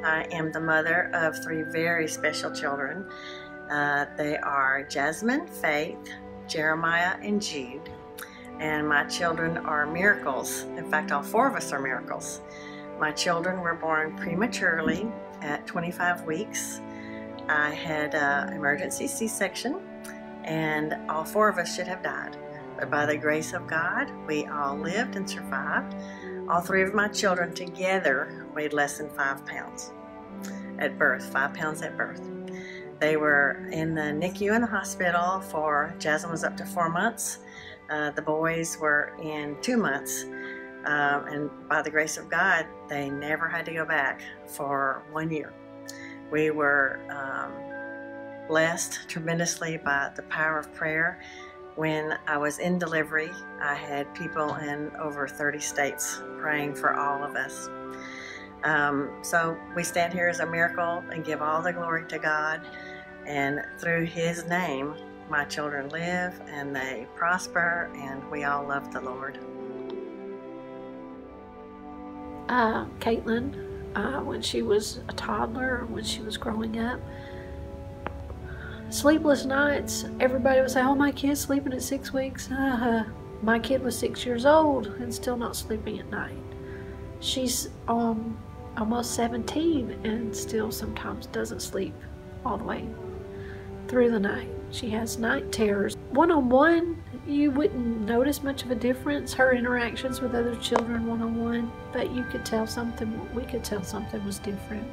I am the mother of 3 very special children. They are Jasmine, Faith, Jeremiah, and Jude. And my children are miracles. In fact, all 4 of us are miracles. My children were born prematurely at 25 weeks. I had an emergency C-section, and all 4 of us should have died. But by the grace of God, we all lived and survived. All 3 of my children together weighed less than 5 pounds at birth, 5 pounds at birth. They were in the NICU in the hospital for, Jasmine was up to 4 months. The boys were in 2 months. And by the grace of God, they never had to go back for 1 year. We were blessed tremendously by the power of prayer. When I was in delivery, I had people in over 30 states praying for all of us. So we stand here as a miracle and give all the glory to God. And through His name, my children live and they prosper, and we all love the Lord. Caitlin, when she was a toddler, when she was growing up, sleepless nights, everybody would say, oh, my kid's sleeping at 6 weeks. My kid was 6 years old and still not sleeping at night. She's almost 17 and still sometimes doesn't sleep all the way through the night. She has night terrors. One-on-one, you wouldn't notice much of a difference, her interactions with other children one-on-one, but you could tell something, we could tell something was different.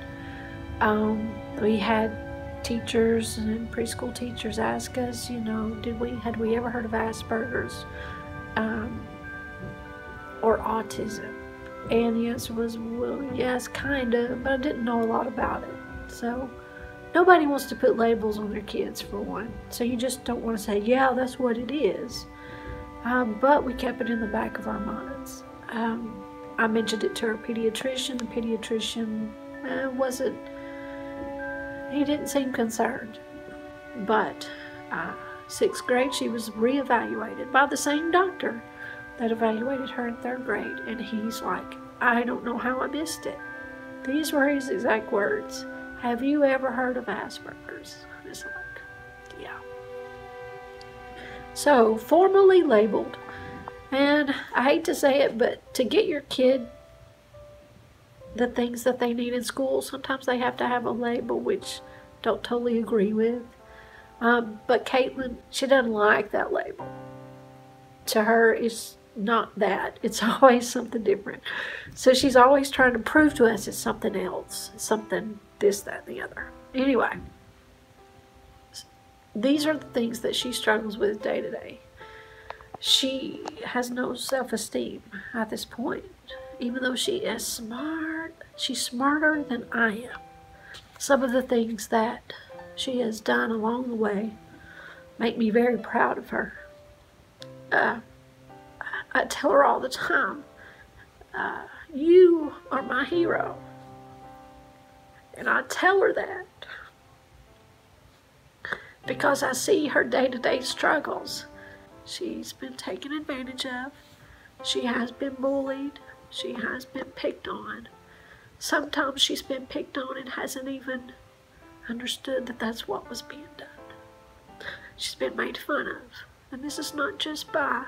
We had teachers and preschool teachers ask us, you know, had we ever heard of Asperger's or autism? And the answer was, well, yes, kind of, but I didn't know a lot about it. So nobody wants to put labels on their kids, for one. So you just don't want to say, yeah, that's what it is. But we kept it in the back of our minds. I mentioned it to our pediatrician. The pediatrician he didn't seem concerned. But 6th grade, she was reevaluated by the same doctor that evaluated her in 3rd grade. And he's like, I don't know how I missed it. These were his exact words. Have you ever heard of Asperger's? It's like, yeah. So, formally labeled. And I hate to say it, but to get your kid the things that they need in school, sometimes they have to have a label, which don't totally agree with. But Caitlin, she doesn't like that label. To her, it's not that. It's always something different. So she's always trying to prove to us it's something else. Something this, that, and the other. Anyway, these are the things that she struggles with day to day. She has no self-esteem at this point. Even though she is smart, she's smarter than I am. Some of the things that she has done along the way make me very proud of her. I tell her all the time, you are my hero. And I tell her that because I see her day-to-day struggles. She's been taken advantage of. She has been bullied. She has been picked on. Sometimes she's been picked on and hasn't even understood that that's what was being done. She's been made fun of. And this is not just by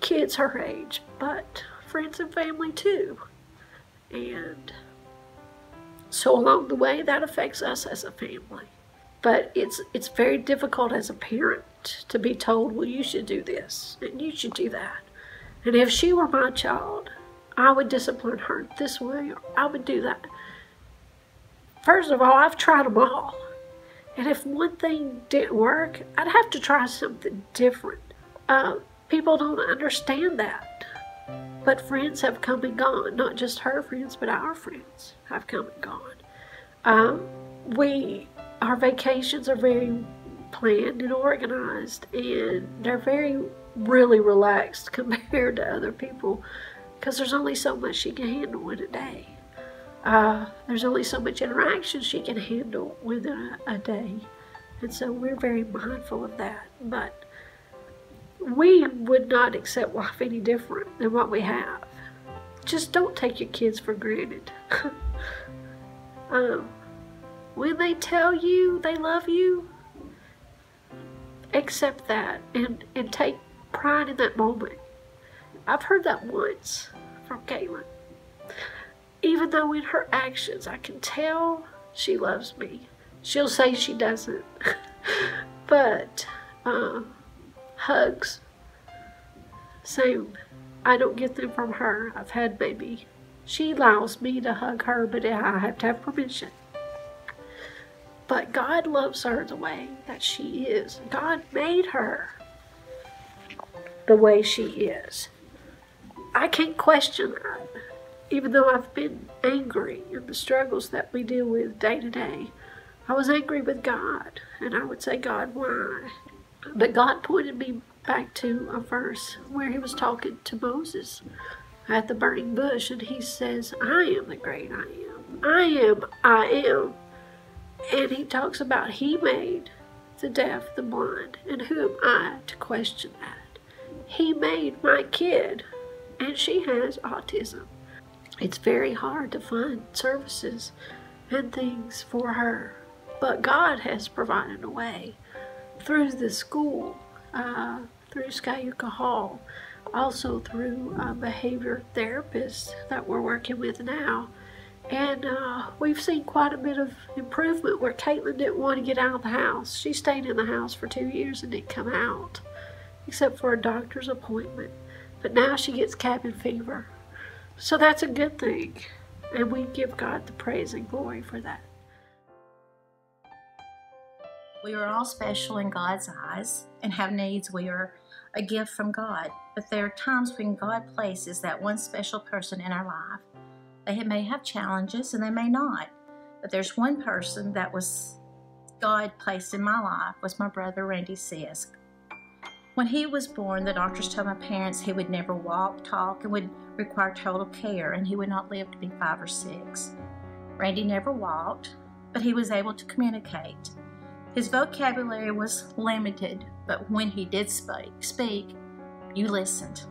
kids her age, but friends and family too. And so along the way, that affects us as a family. But it's very difficult as a parent to be told, well, you should do this and you should do that. And if she were my child, I would discipline her this way, or I would do that. First of all, I've tried them all. And if one thing didn't work, I'd have to try something different. People don't understand that. But friends have come and gone. Not just her friends, but our friends have come and gone. Our vacations are very planned and organized, and they're really relaxed compared to other people, because there's only so much she can handle in a day. There's only so much interaction she can handle within a day. And so we're very mindful of that. But we would not accept life any different than what we have. Just don't take your kids for granted. When they tell you they love you, accept that and take pride in that moment. I've heard that once from Caitlin. Even though in her actions I can tell she loves me. She'll say she doesn't. But hugs, same. I don't get them from her. I've had baby. She allows me to hug her, but I have to have permission. But God loves her the way that she is. God made her the way she is. I can't question that. Even though I've been angry in the struggles that we deal with day to day, I was angry with God. And I would say, God, why? But God pointed me back to a verse where he was talking to Moses at the burning bush. And he says, I am the great I am. I am. And he talks about he made the deaf, the blind. And who am I to question that? He made my kid, and she has autism. It's very hard to find services and things for her. But God has provided a way through the school, through Skyuka Hall, also through behavior therapists that we're working with now. And we've seen quite a bit of improvement where Caitlin didn't want to get out of the house. She stayed in the house for 2 years and didn't come out, except for a doctor's appointment. But now she gets cabin fever. So that's a good thing. And we give God the praise and glory for that. We are all special in God's eyes and have needs. We are a gift from God. But there are times when God places that one special person in our life. They may have challenges and they may not. But there's one person that was God placed in my life, was my brother Randy Sisk. When he was born, the doctors told my parents he would never walk, talk, and would require total care, and he would not live to be 5 or 6. Randy never walked, but he was able to communicate. His vocabulary was limited, but when he did speak, you listened.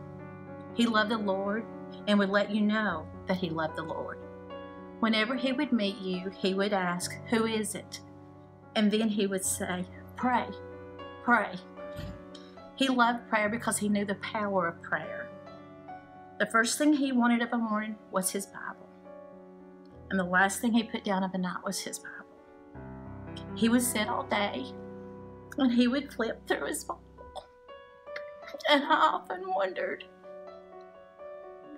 He loved the Lord and would let you know that he loved the Lord. Whenever he would meet you, he would ask, "Who is it?" And then he would say, "Pray, pray." He loved prayer because he knew the power of prayer. The first thing he wanted of a morning was his Bible. And the last thing he put down of a night was his Bible. He would sit all day and he would flip through his Bible. And I often wondered,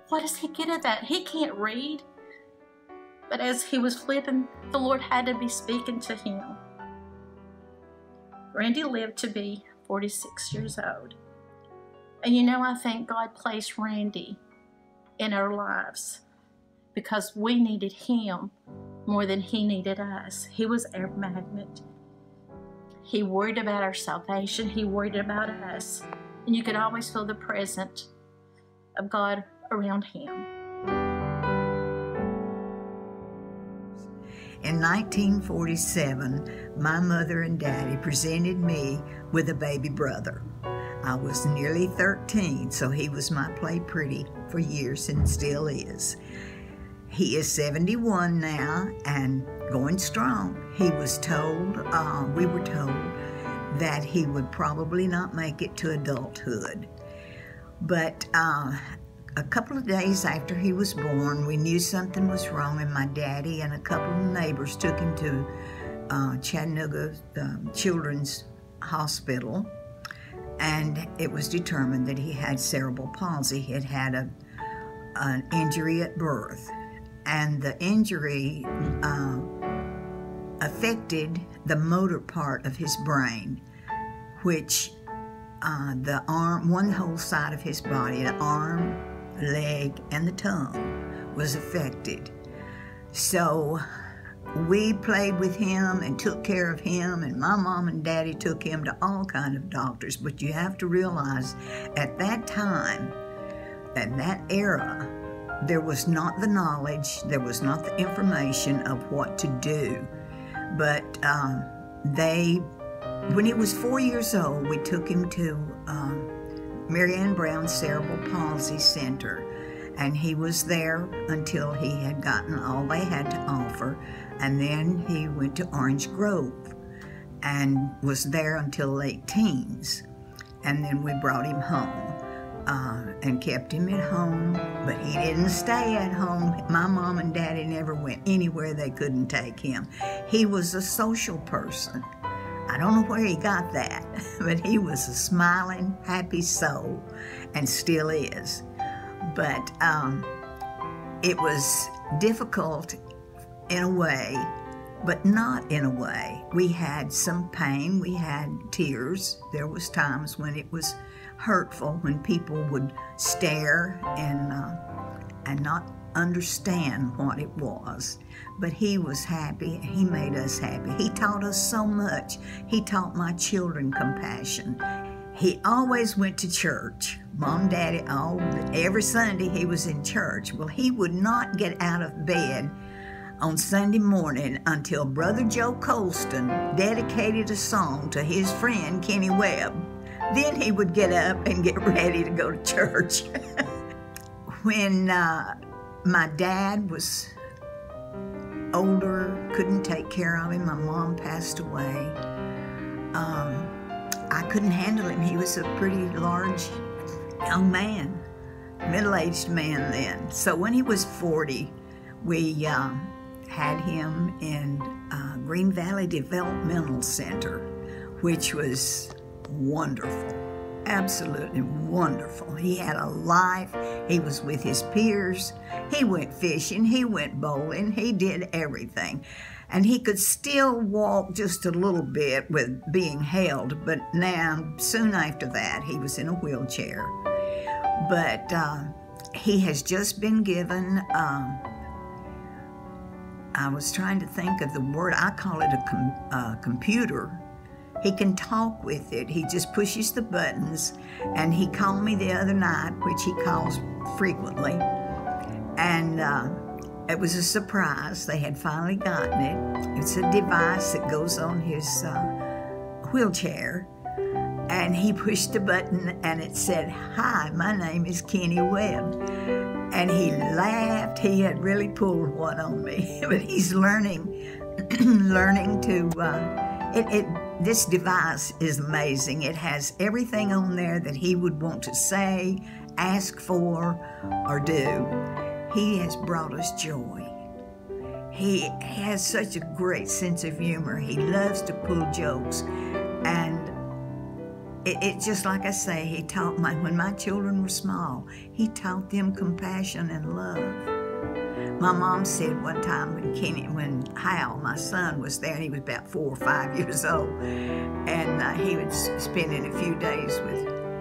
what does he get at that? He can't read. But as he was flipping, the Lord had to be speaking to him. Randy lived to be 46 years old. And you know, I think God placed Randy in our lives because we needed him more than he needed us. He was our magnet. He worried about our salvation. He worried about us. And you could always feel the presence of God around him. In 1947, my mother and daddy presented me with a baby brother. I was nearly 13, so he was my play pretty for years and still is. He is 71 now and going strong. He was told, we were told, that he would probably not make it to adulthood. But a couple of days after he was born, we knew something was wrong, and my daddy and a couple of neighbors took him to Chattanooga Children's Hospital, and it was determined that he had cerebral palsy. He had had an injury at birth, and the injury affected the motor part of his brain, which the arm, one whole side of his body, the arm, leg, and the tongue was affected. So we played with him and took care of him, and my mom and daddy took him to all kinds of doctors. But you have to realize, at that time, at that era, there was not the knowledge, there was not the information of what to do. But when he was 4 years old, we took him to Marianne Brown Cerebral Palsy Center, and he was there until he had gotten all they had to offer. And then he went to Orange Grove and was there until late teens. And then we brought him home and kept him at home, but he didn't stay at home. My mom and daddy never went anywhere they couldn't take him. He was a social person. I don't know where he got that, but he was a smiling, happy soul, and still is. But it was difficult in a way, but not in a way. We had some pain, we had tears. There was times when it was hurtful, when people would stare and not understand what it was. But he was happy, and he made us happy. He taught us so much. He taught my children compassion. He always went to church. Mom, Daddy, every Sunday he was in church. Well, he would not get out of bed on Sunday morning until Brother Joe Colston dedicated a song to his friend Kenny Webb. Then he would get up and get ready to go to church. When my dad was older, couldn't take care of him, my mom passed away, I couldn't handle him. He was a pretty large young man, middle-aged man then. So when he was 40, we had him in Green Valley Developmental Center, which was wonderful, absolutely wonderful. He had a life. He was with his peers. He went fishing. He went bowling. He did everything. And he could still walk just a little bit with being held, but now, soon after that, he was in a wheelchair. But he has just been given, I was trying to think of the word, I call it a computer. He can talk with it. He just pushes the buttons. And he called me the other night, which he calls frequently. And it was a surprise. They had finally gotten it. It's a device that goes on his wheelchair. And he pushed the button and it said, "Hi, my name is Kenny Webb." And he laughed. He had really pulled one on me. But he's learning to, this device is amazing. It has everything on there that he would want to say, ask for, or do. He has brought us joy. He has such a great sense of humor. He loves to pull jokes. And it just like I say, he taught when my children were small, he taught them compassion and love. My mom said one time when Hal, my son, was there, he was about 4 or 5 years old, and he was spending a few days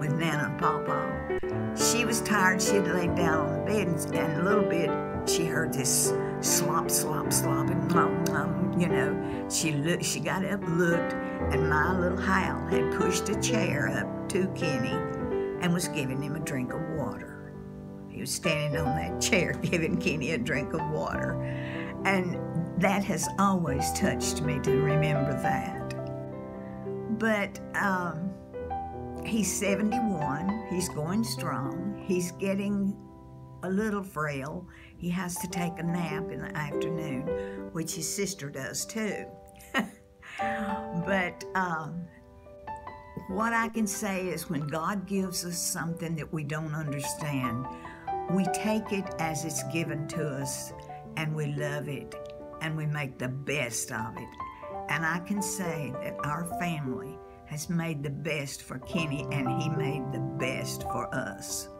with Nana and Papa. She was tired. She'd laid down on the bed, and a little bit she heard this slop, slop, slop, and you know. She got up, looked, and my little Hal had pushed a chair up to Kenny and was giving him a drink of water. He was standing on that chair giving Kenny a drink of water. And that has always touched me to remember that. But he's 71. He's going strong. He's getting a little frail. He has to take a nap in the afternoon, which his sister does too. But what I can say is when God gives us something that we don't understand, we take it as it's given to us, and we love it, and we make the best of it. And I can say that our family has made the best for Kenny, and he made the best for us.